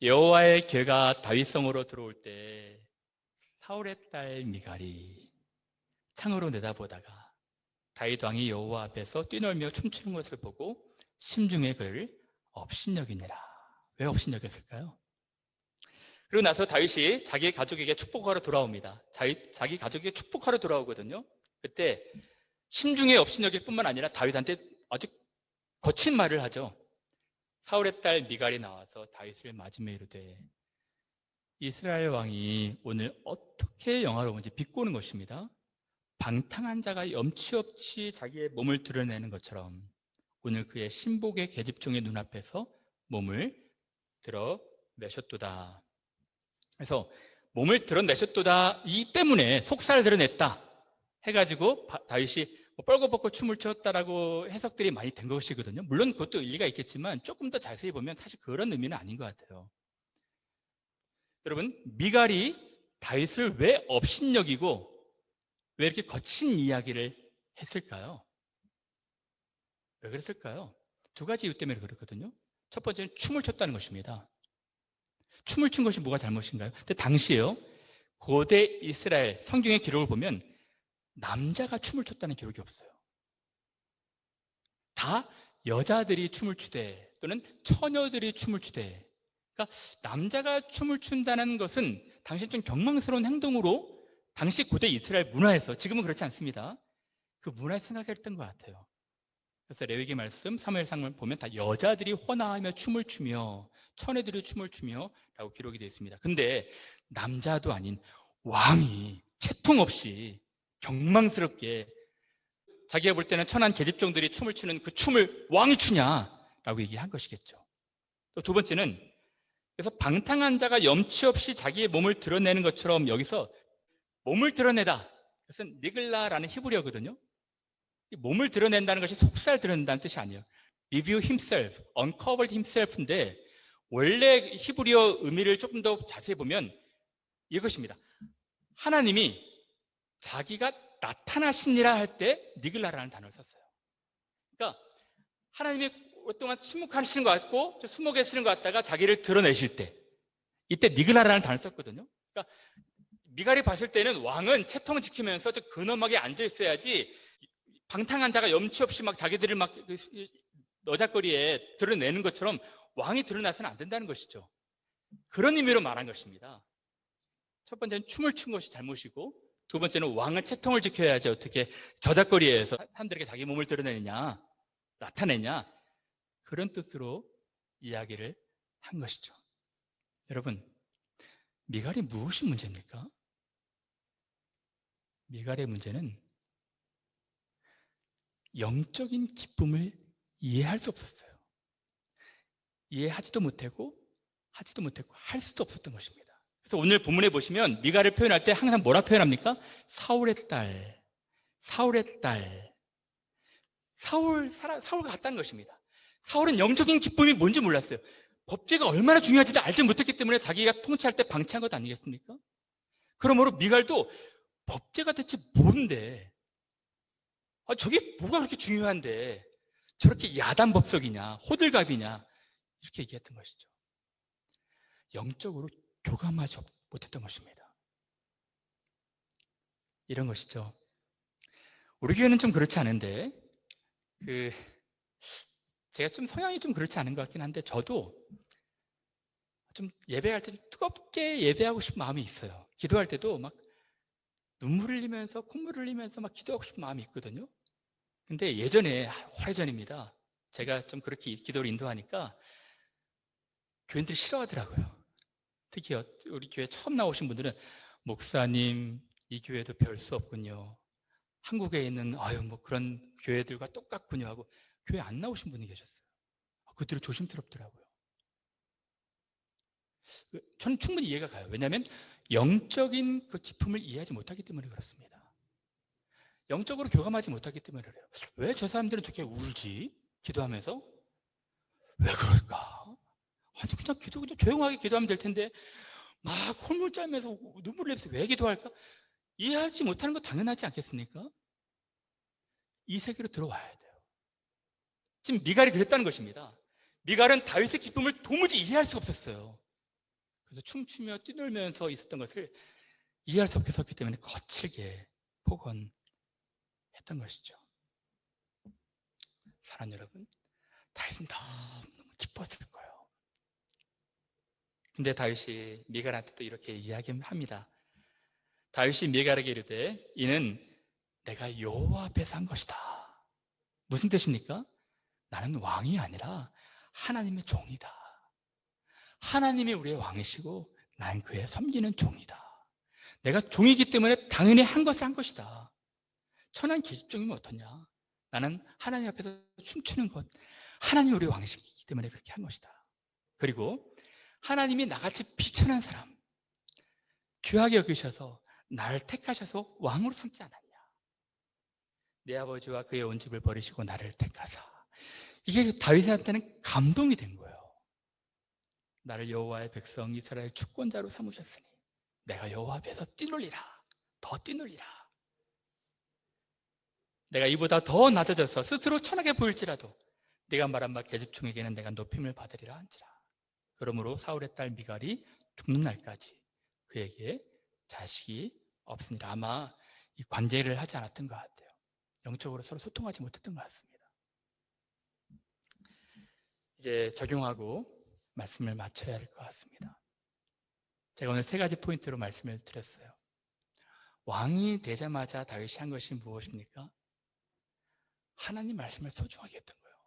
여호와의 궤가 다윗성으로 들어올 때 사울의 딸 미갈이 창으로 내다보다가 다윗 왕이 여호와 앞에서 뛰놀며 춤추는 것을 보고 심중에 그를 업신여기니라. 왜 업신여겼을까요? 그리고 나서 다윗이 자기 가족에게 축복하러 돌아옵니다. 자기 가족에게 축복하러 돌아오거든요. 그때 심중에 업신여길 뿐만 아니라 다윗한테 아주 거친 말을 하죠. 사울의 딸 미갈이 나와서 다윗을 맞으며 이르되 이스라엘 왕이 오늘 어떻게 영화로운지 비꼬는 것입니다. 방탕한 자가 염치 없이 자기의 몸을 드러내는 것처럼 오늘 그의 신복의 계집종의 눈앞에서 몸을 드러내셨도다. 그래서 몸을 드러내셨도다 이 때문에 속살을 드러냈다 해가지고 다윗이 뻘거벗고 춤을 췄다라고 해석들이 많이 된 것이거든요. 물론 그것도 일리가 있겠지만 조금 더 자세히 보면 사실 그런 의미는 아닌 것 같아요. 여러분, 미갈이 다윗을 왜 업신여기고 왜 이렇게 거친 이야기를 했을까요? 왜 그랬을까요? 두 가지 이유 때문에 그렇거든요. 첫 번째는 춤을 췄다는 것입니다. 춤을 춘 것이 뭐가 잘못인가요? 근데 당시에요, 고대 이스라엘 성경의 기록을 보면 남자가 춤을 췄다는 기록이 없어요. 다 여자들이 춤을 추되 또는 처녀들이 춤을 추되, 그러니까 남자가 춤을 춘다는 것은 당시 좀 경망스러운 행동으로 당시 고대 이스라엘 문화에서, 지금은 그렇지 않습니다, 그 문화에 생각했던 것 같아요. 그래서 레위기 말씀 사무엘상을 보면 다 여자들이 혼화하며 춤을 추며 처녀들이 춤을 추며 라고 기록이 되어 있습니다. 근데 남자도 아닌 왕이 채통 없이 경망스럽게 자기가 볼 때는 천한 계집종들이 춤을 추는 그 춤을 왕이 추냐라고 얘기한 것이겠죠. 또 두 번째는, 그래서 방탕한 자가 염치 없이 자기의 몸을 드러내는 것처럼 여기서 몸을 드러내다, 그것은 니글라라는 히브리어거든요. 몸을 드러낸다는 것이 속살 드러낸다는 뜻이 아니에요. Reveal himself, uncovered himself인데 원래 히브리어 의미를 조금 더 자세히 보면 이것입니다. 하나님이 자기가 나타나시니라 할 때 니글라라는 단어를 썼어요. 그러니까 하나님이 오랫동안 침묵하시는 것 같고 숨어 계시는 것 같다가 자기를 드러내실 때 이때 니글라라는 단어를 썼거든요. 그러니까 미갈이 봤을 때는 왕은 채통을 지키면서 좀 근엄하게 앉아 있어야지 방탕한 자가 염치 없이 막 자기들을 막 너작거리에 드러내는 것처럼 왕이 드러나서는 안 된다는 것이죠. 그런 의미로 말한 것입니다. 첫 번째는 춤을 춘 것이 잘못이고, 두 번째는 왕은 채통을 지켜야지 어떻게 저작거리에서 사람들에게 자기 몸을 드러내느냐, 나타내냐, 그런 뜻으로 이야기를 한 것이죠. 여러분, 미갈이 무엇이 문제입니까? 미갈의 문제는 영적인 기쁨을 이해할 수 없었어요. 이해하지도 못하고 하지도 못했고 할 수도 없었던 것입니다. 그래서 오늘 본문에 보시면 미갈을 표현할 때 항상 뭐라 표현합니까? 사울의 딸, 사울의 딸. 사울 같다는 것입니다. 사울은 영적인 기쁨이 뭔지 몰랐어요. 법제가 얼마나 중요한지 알지 못했기 때문에 자기가 통치할 때 방치한 것 아니겠습니까? 그러므로 미갈도 법제가 대체 뭔데? 저게 뭐가 그렇게 중요한데 저렇게 야단 법석이냐, 호들갑이냐 이렇게 얘기했던 것이죠. 영적으로 교감하지 못했던 것입니다. 이런 것이죠. 우리 교회는 좀 그렇지 않은데 제가 좀 성향이 좀 그렇지 않은 것 같긴 한데 저도 좀 예배할 때 뜨겁게 예배하고 싶은 마음이 있어요. 기도할 때도 막 눈물 흘리면서 콧물 흘리면서 막 기도하고 싶은 마음이 있거든요. 근데 예전에 오래전입니다. 제가 좀 그렇게 기도를 인도하니까 교인들이 싫어하더라고요. 특히 우리 교회 처음 나오신 분들은 목사님 이 교회도 별 수 없군요. 한국에 있는 뭐 그런 교회들과 똑같군요 하고 교회 안 나오신 분이 계셨어요. 그들이 조심스럽더라고요. 저는 충분히 이해가 가요. 왜냐하면 영적인 그 기품을 이해하지 못하기 때문에 그렇습니다. 영적으로 교감하지 못하기 때문에 그래요. 왜 저 사람들은 저렇게 울지? 기도하면서? 왜 그럴까? 아니 그냥 조용하게 기도하면 될 텐데 막 콧물 짜면서 눈물을 내면서 왜 기도할까? 이해하지 못하는 거 당연하지 않겠습니까? 이 세계로 들어와야 돼요. 지금 미갈이 그랬다는 것입니다. 미갈은 다윗의 기쁨을 도무지 이해할 수가 없었어요. 그래서 춤추며 뛰놀면서 있었던 것을 이해할 수 없었기 때문에 거칠게 폭언했던 것이죠. 사랑하는 여러분, 다윗은 너무 기뻤을 거예요. 근데 다윗이 미갈한테 또 이렇게 이야기합니다. 다윗이 미갈에게 이르되 이는 내가 여호와 앞에서 한 것이다. 무슨 뜻입니까? 나는 왕이 아니라 하나님의 종이다. 하나님이 우리의 왕이시고 난 그의 섬기는 종이다. 내가 종이기 때문에 당연히 한 것을 한 것이다. 천한 계집종이면 어떠냐? 나는 하나님 앞에서 춤추는 것, 하나님이 우리의 왕이시기 때문에 그렇게 한 것이다. 그리고 하나님이 나같이 비천한 사람, 귀하게 여기셔서 나를 택하셔서 왕으로 삼지 않았냐? 내 아버지와 그의 온 집을 버리시고 나를 택하사. 이게 다윗한테는 감동이 된 거예요. 나를 여호와의 백성 이스라엘 주권자로 삼으셨으니 내가 여호와 앞에서 뛰놀리라. 더 뛰놀리라. 내가 이보다 더 낮아져서 스스로 천하게 보일지라도 네가 말한 바 계집종에게는 내가 높임을 받으리라 한지라. 그러므로 사울의 딸 미갈이 죽는 날까지 그에게 자식이 없으니라. 아마 이 관계를 하지 않았던 것 같아요. 영적으로 서로 소통하지 못했던 것 같습니다. 이제 적용하고 말씀을 마쳐야 할 것 같습니다. 제가 오늘 3가지 포인트로 말씀을 드렸어요. 왕이 되자마자 다윗이 한 것이 무엇입니까? 하나님 말씀을 소중하게 했던 거예요.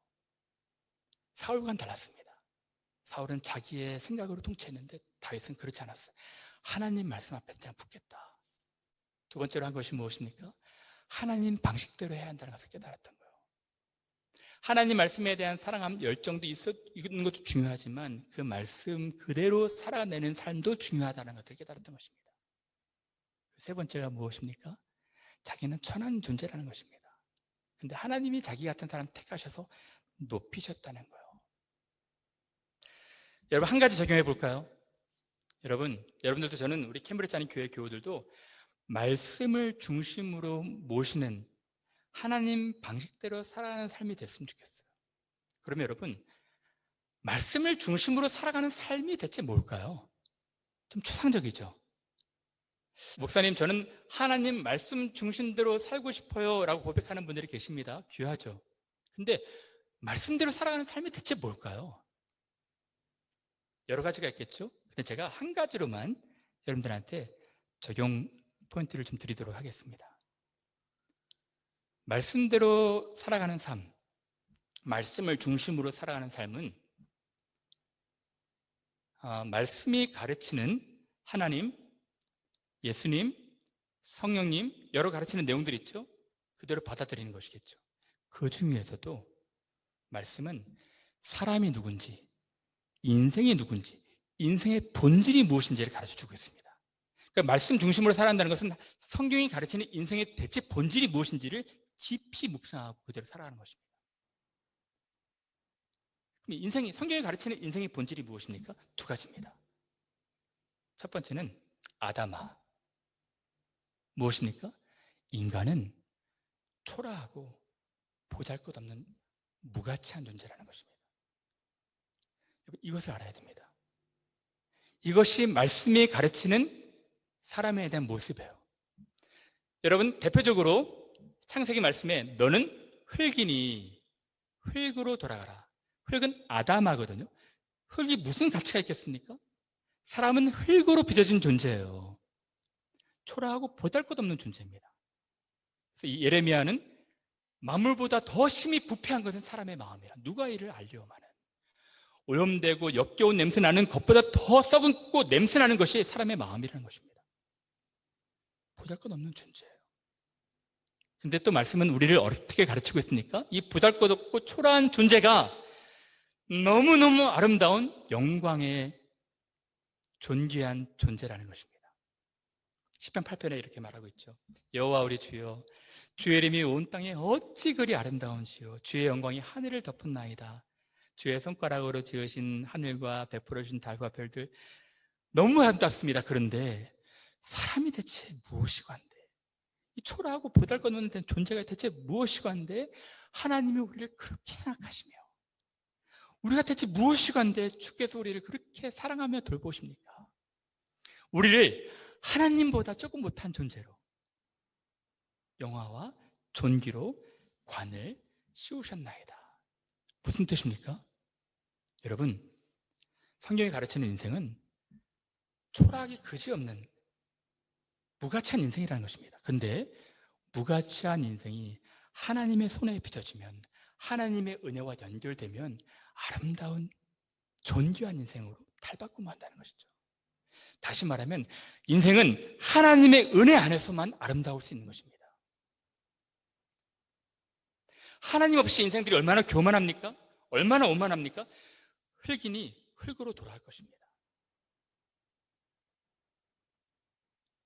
사울과는 달랐습니다. 사울은 자기의 생각으로 통치했는데 다윗은 그렇지 않았어요. 하나님 말씀 앞에 그냥 붙겠다. 2번째로 한 것이 무엇입니까? 하나님 방식대로 해야 한다는 것을 깨달았던 거예요. 하나님 말씀에 대한 사랑함, 열정도 있는 것도 중요하지만 그 말씀 그대로 살아내는 삶도 중요하다는 것을 깨달았던 것입니다. 3번째가 무엇입니까? 자기는 천한 존재라는 것입니다. 근데 하나님이 자기 같은 사람 택하셔서 높이셨다는 거예요. 여러분 한 가지 적용해 볼까요? 여러분들도 저는 우리 캠브리지 하는 교회 교우들도 말씀을 중심으로 모시는 하나님 방식대로 살아가는 삶이 됐으면 좋겠어요. 그러면 여러분 말씀을 중심으로 살아가는 삶이 대체 뭘까요? 좀 추상적이죠. 목사님 저는 하나님 말씀 중심대로 살고 싶어요 라고 고백하는 분들이 계십니다. 귀하죠. 근데 말씀대로 살아가는 삶이 대체 뭘까요? 여러 가지가 있겠죠. 근데 제가 한 가지로만 여러분들한테 적용 포인트를 좀 드리도록 하겠습니다. 말씀대로 살아가는 삶, 말씀을 중심으로 살아가는 삶은 말씀이 가르치는 하나님, 예수님, 성령님 여러 가르치는 내용들이 있죠. 그대로 받아들이는 것이겠죠. 그 중에서도 말씀은 사람이 누군지, 인생이 누군지, 인생의 본질이 무엇인지를 가르쳐주고 있습니다. 그러니까 말씀 중심으로 살아간다는 것은 성경이 가르치는 인생의 대체 본질이 무엇인지를 깊이 묵상하고 그대로 살아가는 것입니다. 성경이 가르치는 인생의 본질이 무엇입니까? 두 가지입니다. 첫 번째는 아담아. 무엇입니까? 인간은 초라하고 보잘것없는 무가치한 존재라는 것입니다. 이것을 알아야 됩니다. 이것이 말씀이 가르치는 사람에 대한 모습이에요. 여러분, 대표적으로 창세기 말씀에 너는 흙이니 흙으로 돌아가라. 흙은 아담하거든요. 흙이 무슨 가치가 있겠습니까? 사람은 흙으로 빚어진 존재예요. 초라하고 보잘것없는 존재입니다. 그래서 이 예레미야는 만물보다 더 심히 부패한 것은 사람의 마음이라. 누가 이를 알려오마는. 오염되고 역겨운 냄새 나는 것보다 더 썩고 냄새 나는 것이 사람의 마음이라는 것입니다. 보잘것없는 존재예요. 근데 또 말씀은 우리를 어떻게 가르치고 있습니까? 이 보잘것없고 초라한 존재가 너무너무 아름다운 영광의 존귀한 존재라는 것입니다. 시편 8편에 이렇게 말하고 있죠. 여호와 우리 주여, 주의 이름이 온 땅에 어찌 그리 아름다운지요. 주의 영광이 하늘을 덮은나이다. 주의 손가락으로 지으신 하늘과 베풀어 주신 달과 별들 너무 아름답습니다. 그런데 사람이 대체 무엇이고 한데, 이 초라하고 보잘것없는 존재가 대체 무엇이고 한데 하나님이 우리를 그렇게 생각하시며, 우리가 대체 무엇이고 한데 주께서 우리를 그렇게 사랑하며 돌보십니까? 우리를 하나님보다 조금 못한 존재로, 영화와 존귀로 관을 씌우셨나이다. 무슨 뜻입니까? 여러분, 성경이 가르치는 인생은 초라하기 그지없는 무가치한 인생이라는 것입니다. 근데 무가치한 인생이 하나님의 손에 빚어지면, 하나님의 은혜와 연결되면 아름다운 존귀한 인생으로 탈바꿈 한다는 것이죠. 다시 말하면 인생은 하나님의 은혜 안에서만 아름다울 수 있는 것입니다. 하나님 없이 인생들이 얼마나 교만합니까? 얼마나 오만합니까? 흙이니 흙으로 돌아갈 것입니다.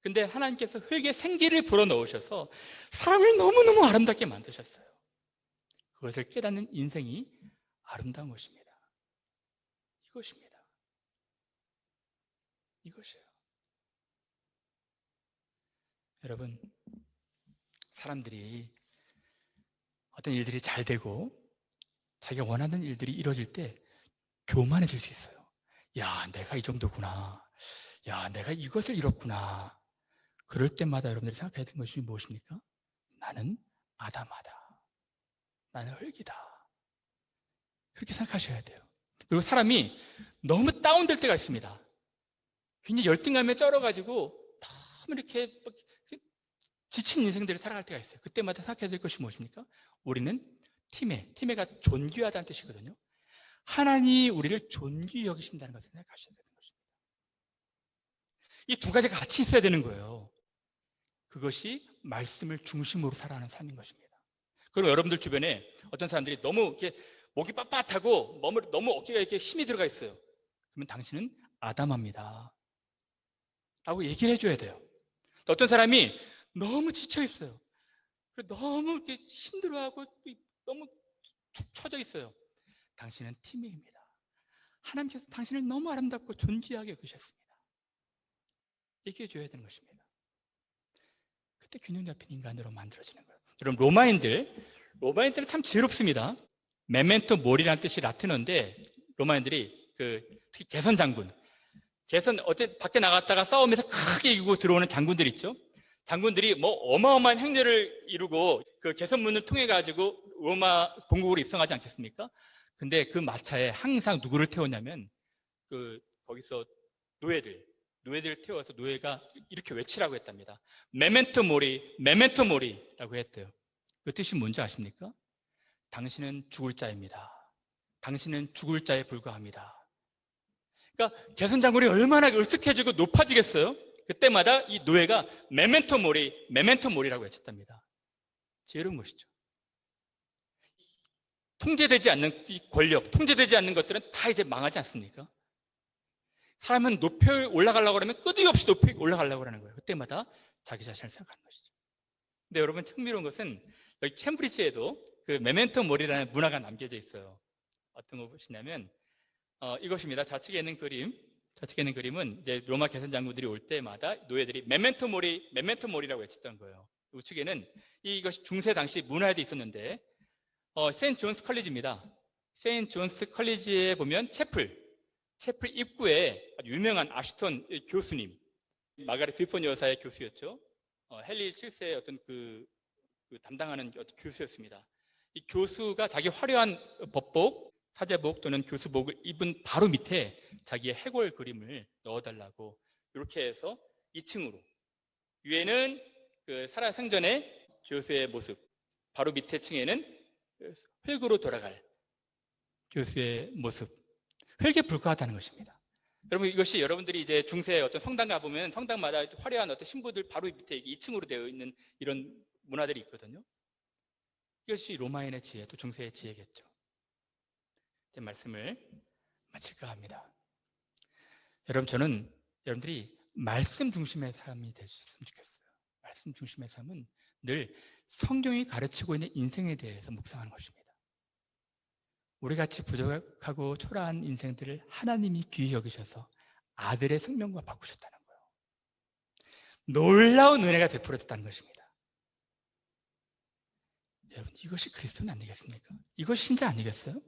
근데 하나님께서 흙에 생기를 불어넣으셔서 사람을 너무너무 아름답게 만드셨어요. 그것을 깨닫는 인생이 아름다운 것입니다. 이것입니다. 이것이에요. 여러분, 사람들이 어떤 일들이 잘 되고 자기가 원하는 일들이 이루어질 때 교만해질 수 있어요. 야, 내가 이 정도구나. 야, 내가 이것을 이뤘구나. 그럴 때마다 여러분들이 생각해야 되는 것이 무엇입니까? 나는 아담하다. 나는 흙이다. 그렇게 생각하셔야 돼요. 그리고 사람이 너무 다운될 때가 있습니다. 굉장히 열등감에 쩔어가지고 너무 이렇게 지친 인생들을 살아갈 때가 있어요. 그때마다 생각해야 될 것이 무엇입니까? 우리는 티메가 존귀하다는 뜻이거든요. 하나님이 우리를 존귀히 여기신다는 것을 생각하셔야 되는 것입니다. 이 두 가지가 같이 있어야 되는 거예요. 그것이 말씀을 중심으로 살아가는 삶인 것입니다. 그럼 여러분들 주변에 어떤 사람들이 너무 이렇게 목이 빳빳하고 너무 어깨가 이렇게 힘이 들어가 있어요. 그러면 당신은 아담합니다 라고 얘기를 해줘야 돼요. 어떤 사람이 너무 지쳐 있어요. 너무 이렇게 힘들어하고 너무 축 처져 있어요. 당신은 티메입니다. 하나님께서 당신을 너무 아름답고 존귀하게 여기셨습니다. 얘기해 줘야 되는 것입니다. 그때 균형 잡힌 인간으로 만들어지는 거예요. 여러분, 로마인들은 참 지혜롭습니다. 메멘토 모리라는 뜻이 라틴어인데, 로마인들이 특히 개선 장군, 어째 밖에 나갔다가 싸우면서 크게 이기고 들어오는 장군들 있죠. 장군들이 뭐 어마어마한 행렬을 이루고 그 개선문을 통해 가지고 로마 본국으로 입성하지 않겠습니까? 근데 그 마차에 항상 누구를 태웠냐면 거기서 노예들을 태워서 노예가 이렇게 외치라고 했답니다. 메멘토 모리라고 했대요. 그 뜻이 뭔지 아십니까? 당신은 죽을 자입니다. 당신은 죽을 자에 불과합니다. 그러니까 개선장군이 얼마나 으쓱해지고 높아지겠어요? 그때마다 이 노예가 메멘토 모리라고 외쳤답니다. 지혜로운 것이죠. 통제되지 않는 이 권력, 통제되지 않는 것들은 다 이제 망하지 않습니까? 사람은 높이 올라가려고 하면 끊임없이 높이 올라가려고 하는 거예요. 그때마다 자기 자신을 생각하는 것이죠. 근데 여러분, 흥미로운 것은 여기 캠브리지에도 그 메멘토 모리라는 문화가 남겨져 있어요. 어떤 거 보시냐면 이것입니다. 좌측에 있는 그림은 이제 로마 개선 장군들이 올 때마다 노예들이 메멘토 모리라고 외쳤던 거예요. 우측에는 이것이 중세 당시 문화에도 있었는데 세인트 존스 컬리지입니다. 세인트 존스 컬리지에 보면 채플 입구에 아주 유명한 아슈톤 교수님, 마가렛 필폰 여사의 교수였죠. 헨리 7세의 어떤 그 담당하는 어떤 교수였습니다. 이 교수가 자기 화려한 법복, 사제복 또는 교수복을 입은 바로 밑에 자기의 해골 그림을 넣어달라고 이렇게 해서 2층으로, 위에는 그 살아생전의 교수의 모습, 바로 밑에 층에는 흙으로 돌아갈 교수의 모습, 흙에 불과하다는 것입니다. 여러분, 이것이 여러분들이 이제 중세 어떤 성당 가보면 성당마다 화려한 어떤 신부들 바로 밑에 2층으로 되어 있는 이런 문화들이 있거든요. 이것이 로마인의 지혜, 또 중세의 지혜겠죠. 이제 말씀을 마칠까 합니다. 여러분, 저는 여러분들이 말씀 중심의 삶이 될 수 있으면 좋겠어요. 말씀 중심의 삶은 늘 성경이 가르치고 있는 인생에 대해서 묵상하는 것입니다. 우리같이 부족하고 초라한 인생들을 하나님이 귀히 여기셔서 아들의 생명과 바꾸셨다는 거예요. 놀라운 은혜가 베풀어졌다는 것입니다. 여러분, 이것이 그리스도는 아니겠습니까? 이것이 신자 아니겠어요?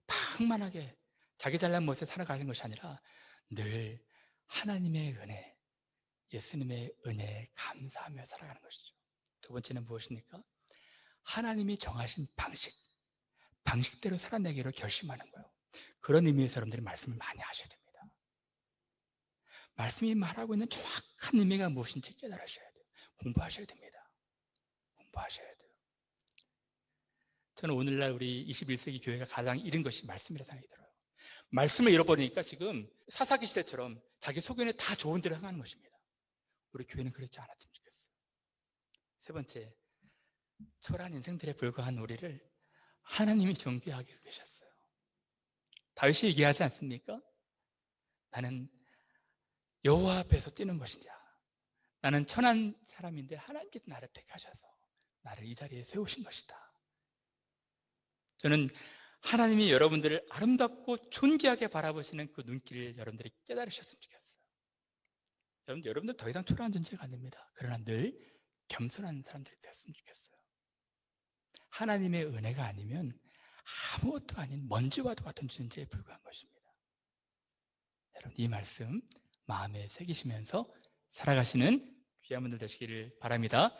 방만하게 자기 잘난 못에 살아가는 것이 아니라 늘 하나님의 은혜, 예수님의 은혜에 감사하며 살아가는 것이죠. 두 번째는 무엇입니까? 하나님이 정하신 방식대로 살아내기로 결심하는 거예요. 그런 의미에서 여러분들이 말씀을 많이 하셔야 됩니다. 말씀이 말하고 있는 정확한 의미가 무엇인지 깨달으셔야 돼요. 공부하셔야 됩니다. 공부하셔야 돼요. 저는 오늘날 우리 21세기 교회가 가장 잃은 것이 말씀이라 생각이 들어요. 말씀을 잃어버리니까 지금 사사기 시대처럼 자기 소견에 다 좋은 대로 행하는 것입니다. 우리 교회는 그렇지 않았으면 좋겠어요. 세 번째, 초라한 인생들에 불과한 우리를 하나님이 존귀하게 계셨어요. 다윗이 얘기하지 않습니까? 나는 여호와 앞에서 뛰는 것이냐, 나는 천한 사람인데 하나님께서 나를 택하셔서 나를 이 자리에 세우신 것이다. 저는 하나님이 여러분들을 아름답고 존귀하게 바라보시는 그 눈길을 여러분들이 깨달으셨으면 좋겠어요. 여러분들 더 이상 초라한 존재가 아닙니다. 그러나 늘 겸손한 사람들이 됐으면 좋겠어요. 하나님의 은혜가 아니면 아무것도 아닌 먼지와도 같은 존재에 불과한 것입니다. 여러분, 이 말씀 마음에 새기시면서 살아가시는 귀한 분들 되시기를 바랍니다.